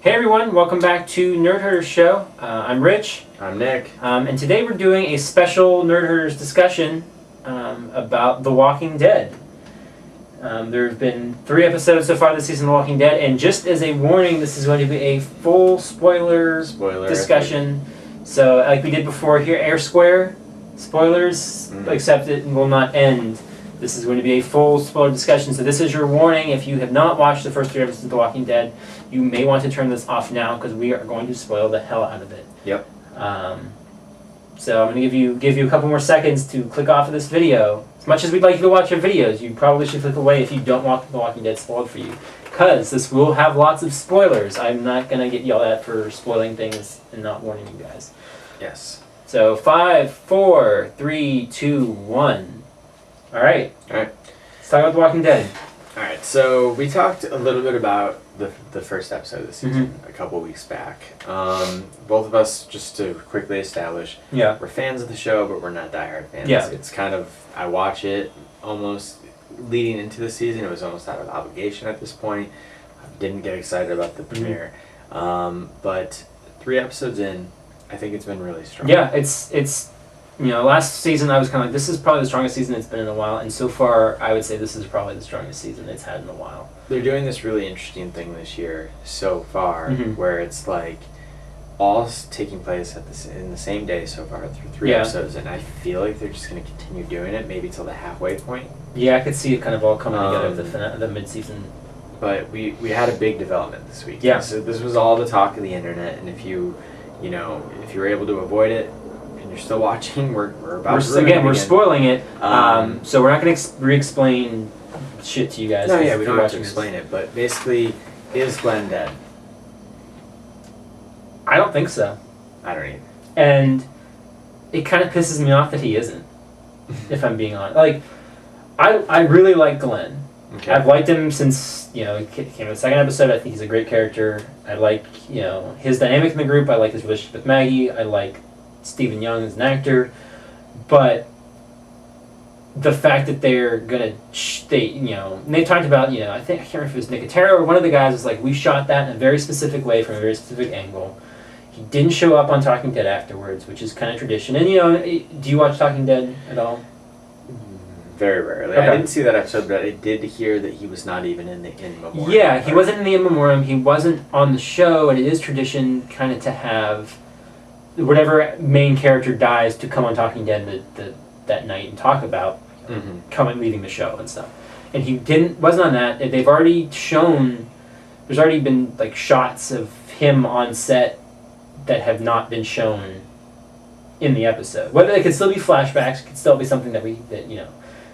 Hey everyone, welcome back to Nerd Herders Show. I'm Rich. I'm Nick. And today we're doing a special Nerd Herders discussion about The Walking Dead. There have been 3 episodes so far this season of The Walking Dead, and just as a warning, this is going to be a full spoiler discussion. So, like we did before here, Air Square, spoilers, except it will not end. This is going to be a full spoiler discussion, so this is your warning. If you have not watched the first 3 episodes of The Walking Dead, you may want to turn this off now because we are going to spoil the hell out of it. Yep. So I'm going to give you a couple more seconds to click off of this video. As much as we'd like you to watch our videos, you probably should click away if you don't want The Walking Dead spoiled for you. Because this will have lots of spoilers. I'm not going to get yelled at for spoiling things and not warning you guys. Yes. So 5, 4, 3, 2, 1. Alright. Let's talk about The Walking Dead. Alright, so we talked a little bit about the first episode of the season a couple weeks back. Both of us, just to quickly establish, we're fans of the show, but we're not diehard fans. Yeah. It's kind of, I watch it almost leading into the season. It was almost out of obligation at this point. I didn't get excited about the premiere. But 3 episodes in, I think it's been really strong. Yeah, it's last season I was kind of like, this is probably the strongest season it's been in a while, and so far I would say this is probably the strongest season it's had in a while. They're doing this really interesting thing this year so far, where it's like all taking place in the same day so far through 3 episodes, and I feel like they're just going to continue doing it maybe till the halfway point. Yeah, I could see it kind of all coming together at the mid-season. But we had a big development this week. Yeah. So this was all the talk of the internet, and if you were able to avoid it, and you're still watching, we're about to ruin it again. We're spoiling it, so we're not going to re-explain shit to you guys. No, yeah, we don't have to explain it, but basically, is Glenn dead? I don't think so. I don't either. And it kind of pisses me off that he isn't, if I'm being honest. Like, I really like Glenn. Okay. I've liked him since, he came in the 2nd episode. I think he's a great character. I like, his dynamic in the group. I like his relationship with Maggie. I like Stephen Young as an actor. But the fact that they're gonna, they talked about, I think, I can't remember if it was Nicotero or one of the guys was like, we shot that in a very specific way from a very specific angle. He didn't show up on Talking Dead afterwards, which is kind of tradition. And, do you watch Talking Dead at all? Very rarely. Okay. I didn't see that episode, but I did hear that he was not even in the in memoriam. Yeah, he wasn't in the in memoriam. He wasn't on the show, and it is tradition kind of to have whatever main character dies to come on Talking Dead that night and talk about leaving the show and stuff. And he wasn't on that. They've already shown. There's already been like shots of him on set that have not been shown in the episode. Whether it could still be flashbacks, it could still be something that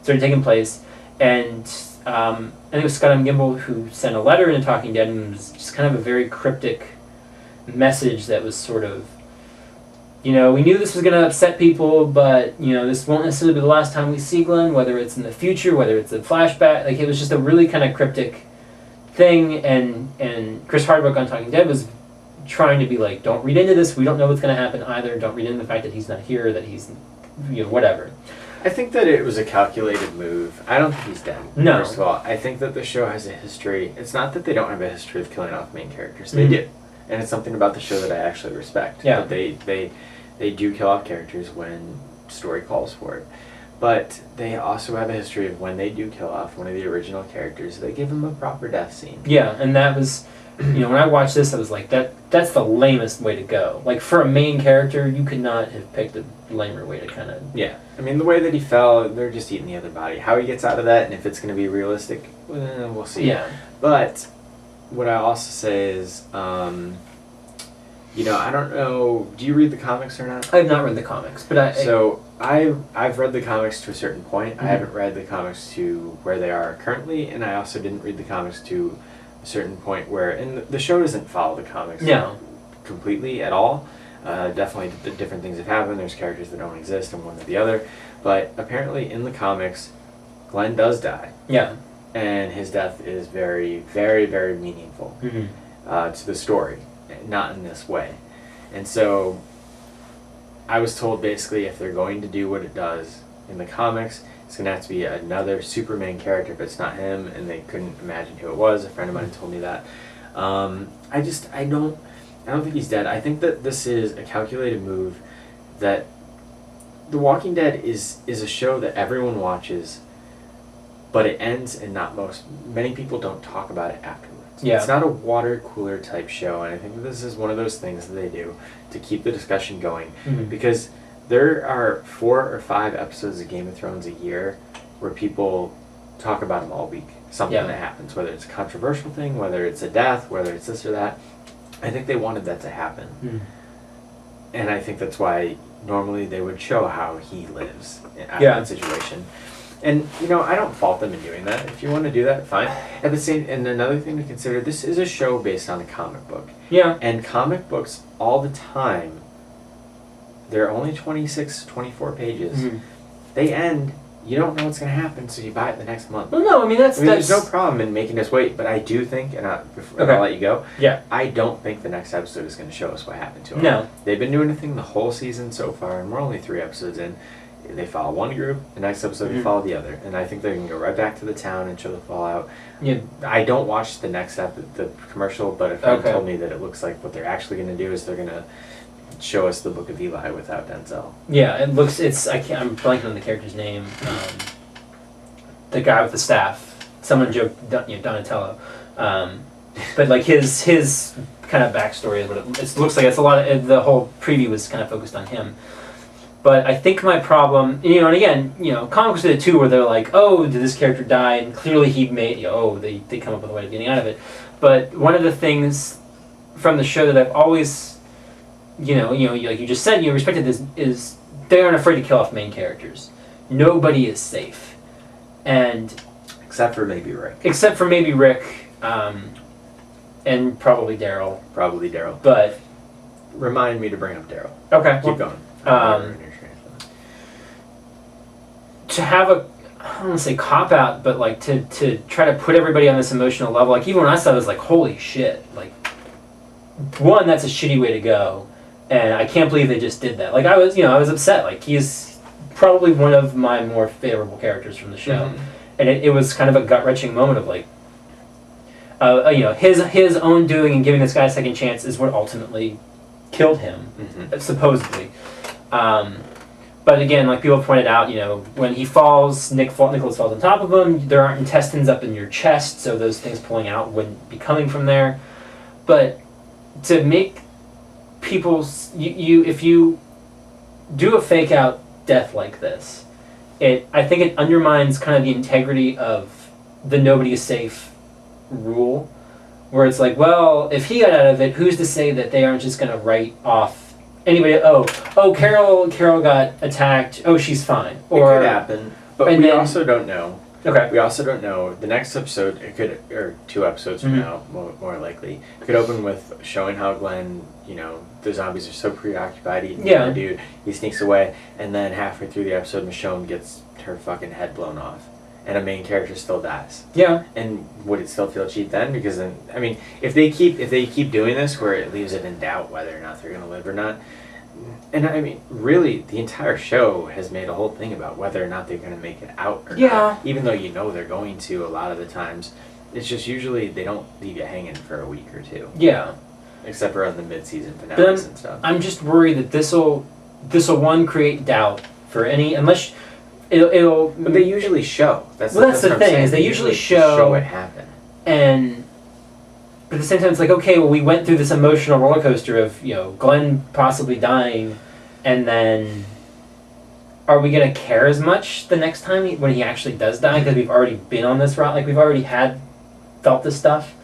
started taking place. And I think it was Scott M. Gimble who sent a letter into Talking Dead, and it was just kind of a very cryptic message that was sort of, we knew this was going to upset people, but, this won't necessarily be the last time we see Glenn, whether it's in the future, whether it's a flashback. Like, it was just a really kind of cryptic thing, and Chris Hardwick on Talking Dead was trying to be like, don't read into this, we don't know what's going to happen either, don't read into the fact that he's not here, that he's, whatever. I think that it was a calculated move. I don't think he's dead. No. First of all, I think that the show has a history. It's not that they don't have a history of killing off main characters. They do. And it's something about the show that I actually respect. Yeah. That they do kill off characters when story calls for it. But they also have a history of when they do kill off one of the original characters, they give them a proper death scene. Yeah, and that was, when I watched this, I was like, that's the lamest way to go. Like, for a main character, you could not have picked a lamer way to kind of... Yeah. I mean, the way that he fell, they're just eating the other body. How he gets out of that, and if it's going to be realistic, we'll see. Yeah. But what I also say is, I don't know, do you read the comics or not? I have not read the comics, but I've read the comics to a certain point. I haven't read the comics to where they are currently, and I also didn't read the comics to a certain point where, and the show doesn't follow the comics completely at all. Definitely the different things have happened. There's characters that don't exist and one or the other. But apparently in the comics, Glenn does die. Yeah. And his death is very, very, very meaningful to the story. Not in this way. And so I was told basically if they're going to do what it does in the comics, it's going to have to be another Superman character, but it's not him, and they couldn't imagine who it was. A friend of mine told me that. I don't think he's dead. I think that this is a calculated move. That The Walking Dead is a show that everyone watches, but it ends, and many people don't talk about it afterwards. Yeah. It's not a water cooler type show, and I think this is one of those things that they do to keep the discussion going, because there are 4 or 5 episodes of Game of Thrones a year where people talk about them all week. Something that happens, whether it's a controversial thing, whether it's a death, whether it's this or that. I think they wanted that to happen. And I think that's why normally they would show how he lives out of that situation. And, I don't fault them in doing that. If you want to do that, fine. And another thing to consider, this is a show based on a comic book. Yeah. And comic books, all the time, they're only 26, 24 pages. They end, you don't know what's going to happen, so you buy it the next month. Well, no, there's no problem in making us wait, but I do think, and I'll let you go, I don't think the next episode is going to show us what happened to him. No. They've been doing a thing the whole season so far, and we're only 3 episodes in. They follow one group, the next episode they follow the other. And I think they're going to go right back to the town and show the fallout. Yeah. I don't watch the next the commercial, but a friend told me that it looks like what they're actually going to do is they're going to show us the Book of Eli without Denzel. Yeah, I'm blanking on the character's name. The guy with the staff. Someone joked, Donatello. But like his kind of backstory is what it looks like. It's a lot of the whole preview was kind of focused on him. But I think my problem, and again, comics did it too, where they're like, oh, did this character die? And clearly he made, they come up with a way of getting out of it. But one of the things from the show that I've always, like you just said, respected this, is they aren't afraid to kill off main characters. Nobody is safe. And except for maybe Rick. And probably Daryl. But remind me to bring up Daryl. Okay. Keep going. To have I don't want to say cop out, but like to try to put everybody on this emotional level, like even when I saw it, I was like, holy shit, like, one, that's a shitty way to go, and I can't believe they just did that. Like I was upset. Like he's probably one of my more favorable characters from the show, and it was kind of a gut-wrenching moment of like, his own doing and giving this guy a second chance is what ultimately killed him, supposedly. But again, like people pointed out, when he falls, Nicholas falls on top of him. There aren't intestines up in your chest, so those things pulling out wouldn't be coming from there. But to make people, if you do a fake out death like this, I think it undermines kind of the integrity of the nobody is safe rule, where it's like, well, if he got out of it, who's to say that they aren't just going to write off anybody? Carol got attacked. Oh, she's fine. Or it could happen, but we also don't know. Okay. We also don't know. The next episode, or 2 episodes from now, more likely, could open with showing how Glenn, the zombies are so preoccupied eating the dude, he sneaks away, and then halfway through the episode, Michonne gets her fucking head blown off, and a main character still dies. Yeah. And would it still feel cheap then? Because then, if they keep doing this, where it leaves it in doubt whether or not they're going to live or not. And really, the entire show has made a whole thing about whether or not they're going to make it out or not. Even though they're going to a lot of the times. It's just usually they don't leave you hanging for a week or 2. Yeah. Except for on the mid-season finales and stuff. I'm just worried that this'll one, create doubt for any, unless it'll. But they usually show. That's the thing, is they usually show it happen. But at the same time, it's like, okay, well, we went through this emotional roller coaster of, Glenn possibly dying, and then are we going to care as much the next time when he actually does die? Because we've already been on this route. Like, we've already felt this stuff.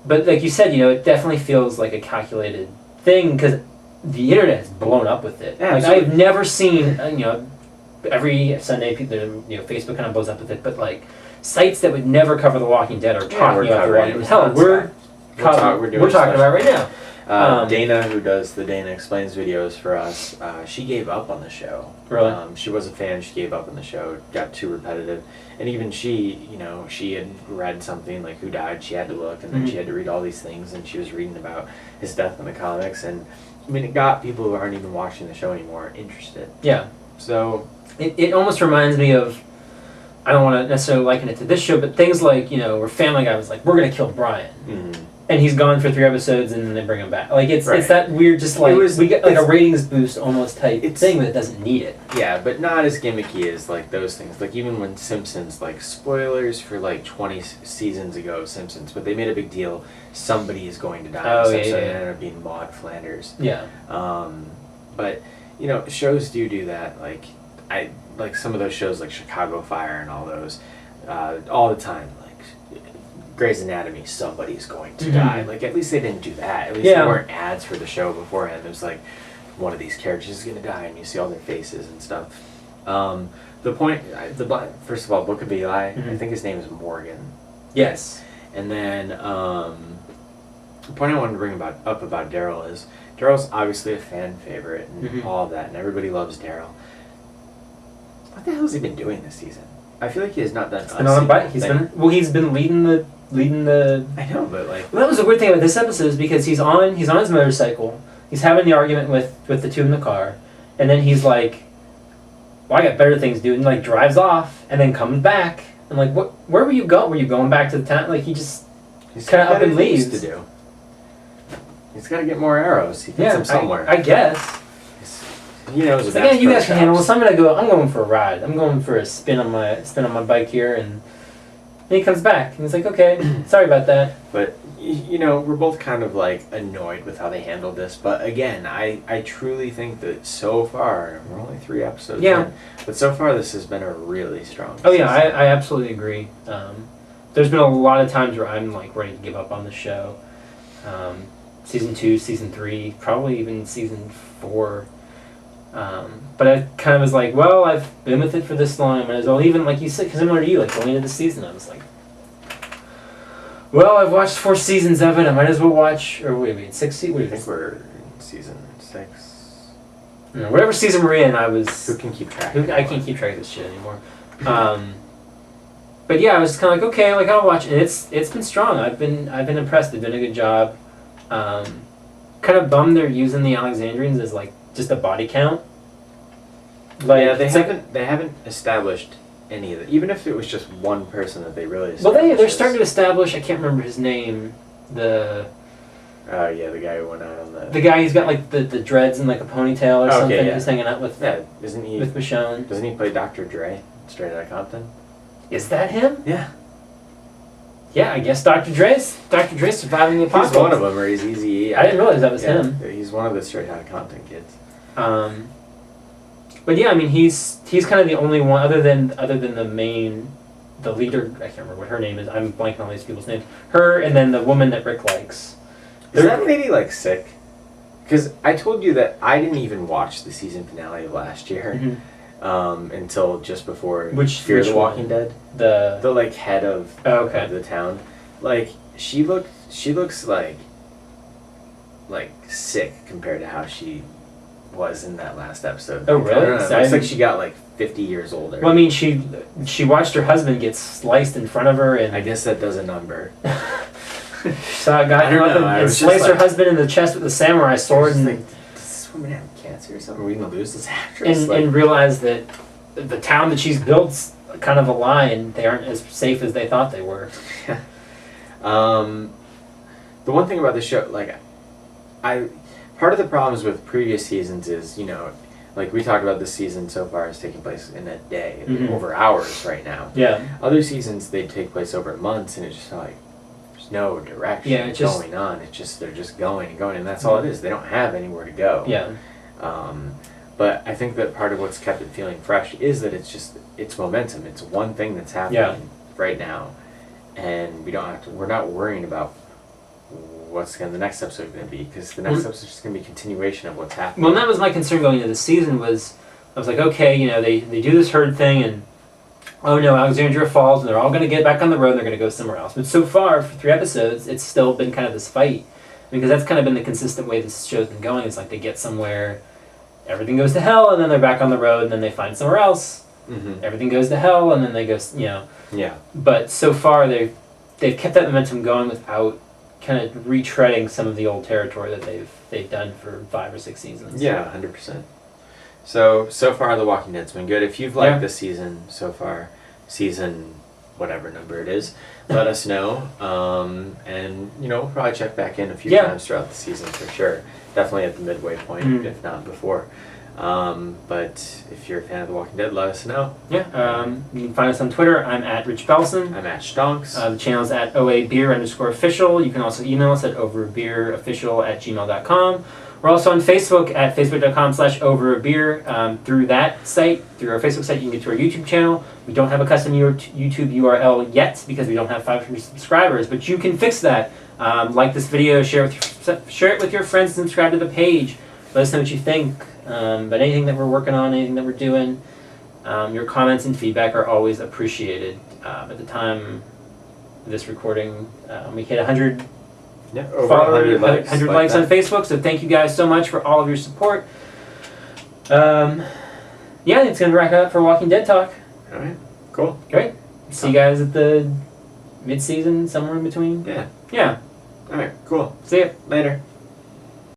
But like you said, it definitely feels like a calculated thing, because the internet has blown up with it. Yeah, like, I've never seen, every Sunday, Facebook kind of blows up with it, but like, sites that would never cover The Walking Dead are talking about The Walking Dead. Hell, we're talking about it right now. Dana, who does the Dana Explains videos for us, she gave up on the show. Really? She was a fan, she gave up on the show, got too repetitive. And even she, she had read something like who died, she had to look, and then she had to read all these things, and she was reading about his death in the comics, and it got people who aren't even watching the show anymore interested. Yeah. So it almost reminds me of, I don't want to necessarily liken it to this show, but things like, where Family Guy was like, we're going to kill Brian. and he's gone for 3 episodes, and then they bring him back. Like it's Right. that weird, just like we get like a ratings boost almost type it's- thing, but it doesn't need it. Yeah, but not as gimmicky as like those things. Like even when Simpsons, like spoilers for like 20 seasons ago of Simpsons, but they made a big deal. Somebody is going to die. Oh, in this yeah, episode, yeah. and it ended up being Maude Flanders. Yeah. But you know, shows do that. Like I like some of those shows like Chicago Fire and all those, all the time. Like Grey's Anatomy, somebody's going to die. Like at least they didn't do that. At least there weren't ads for the show beforehand. It was like one of these characters is going to die, and you see all their faces and stuff. The point, first of all, Book of Eli. I think his name is Morgan. Yes. And then the point I wanted to bring up about Daryl is Daryl's obviously a fan favorite and all of that, and everybody loves Daryl. What the hell has he been doing this season? I feel like he has not done. He's been on a bike. He's been leading the. I know, but like. Well, that was the weird thing about this episode is because he's on his motorcycle. He's having the argument with the two in the car, and then he's like, "Well, I got better things to do," and like drives off, and then comes back. And like, what? Where were you going? Were you going back to the town? Like he just kind of up and leaves. To do. He's got to get more arrows. He gets them somewhere. I guess. He knows. Again, you guys can handle this. I'm going for a ride. I'm going for a spin on my bike here, and then he comes back and he's like, "Okay, sorry about that." But you know, we're both kind of like annoyed with how they handled this. But again, I truly think that so far, we're only 3 episodes in, but so far this has been a really strong season. Yeah, I absolutely agree. There's been a lot of times where I'm like ready to give up on the show. Season 2, Season 3, probably even Season 4. But I kind of was like, well, I've been with it for this long, I might as well, even like you said, similar to you, like going into the season, I was like, well, I've watched 4 seasons of it, I might as well watch, or wait, 6 seasons? I think we're in Season 6. No, whatever season we're in, I was... Who can keep track? I can't keep track of this shit anymore. But yeah, I was just kind of like, okay, like I'll watch, and it's been strong. I've been impressed. They've done a good job. Kind of bummed they're using the Alexandrians as like just a body count. Like, yeah, they haven't established any of it. Even if it was just one person that they really established. Well, they're starting to establish. I can't remember his name. The guy who went out on the guy who's got like the dreads and like a ponytail or something. Yeah. He's hanging out with isn't he with Michonne? Doesn't he play Dr. Dre Straight Outta Compton? Is that him? Yeah. Yeah, I guess Dr. Dre's surviving the apocalypse. He's one of them, or he's Eazy-E. I didn't realize that was him. He's one of the Straight Outta Compton kids. But yeah, I mean, he's kind of the only one other than the leader. I can't remember what her name is. I'm blanking on all these people's names. Her and then the woman that Rick likes. Is that lady like sick? Because I told you that I didn't even watch the season finale of last year until just before Fear the Walking Dead. The like head of the town. Like she looks like sick compared to how she was in that last episode. Oh really? It looks like she got like 50 years older. Well, I mean, she watched her husband get sliced in front of her, and I guess that does a number. Saw a guy come up and slice her husband in the chest with a samurai sword, and does this woman have cancer or something? Are we gonna lose this actress? And realize that the town that she's built's kind of a lie, and they aren't as safe as they thought they were. The one thing about the show, like, part of the problems with previous seasons is, you know, like we talked about, this season so far is taking place in a day, over hours right now. Yeah. Other seasons they take place over months, and it's just like there's no direction going on. It's just they're just going and going, and that's all it is. They don't have anywhere to go. Yeah. But I think that part of what's kept it feeling fresh is that it's momentum. It's one thing that's happening right now, and we're not worrying about what's the next episode going to be, because the next episode is just going to be a continuation of what's happening. Well, and that was my concern going into the season. I was like, okay, you know, they do this herd thing, and oh no, Alexandria falls, and they're all going to get back on the road, and they're going to go somewhere else. But so far, for 3 episodes, it's still been kind of this fight, because that's kind of been the consistent way this show's been going. It's like they get somewhere, everything goes to hell, and then they're back on the road, and then they find somewhere else. Everything goes to hell, and then they go, you know. Yeah. But so far, they've kept that momentum going without kind of retreading some of the old territory that they've done for 5 or 6 seasons. Yeah, 100%. So far The Walking Dead's been good. If you've liked this season so far, season whatever number it is, let us know. And, we'll probably check back in a few Yeah. times throughout the season for sure. Definitely at the midway point, if not before. But if you're a fan of The Walking Dead, let us know. Yeah, you can find us on Twitter. I'm at Rich Belson. I'm at Stonks. The channel's at OABeer_official. You can also email us at overabeerofficial@gmail.com. We're also on Facebook at facebook.com/overabeer. Through that site, through our Facebook site, you can get to our YouTube channel. We don't have a custom YouTube URL yet because we don't have 500 subscribers, but you can fix that. Like this video, share it with your friends, and subscribe to the page. Let us know what you think about anything that we're working on, anything that we're doing. Your comments and feedback are always appreciated. At the time of this recording, we hit 100 over 100 likes, 100 likes on Facebook, so thank you guys so much for all of your support. Yeah, it's going to wrap up for Walking Dead Talk. Alright, cool. Great. See you guys at the mid-season, somewhere in between. Yeah. Yeah. Alright, cool. See ya. Later.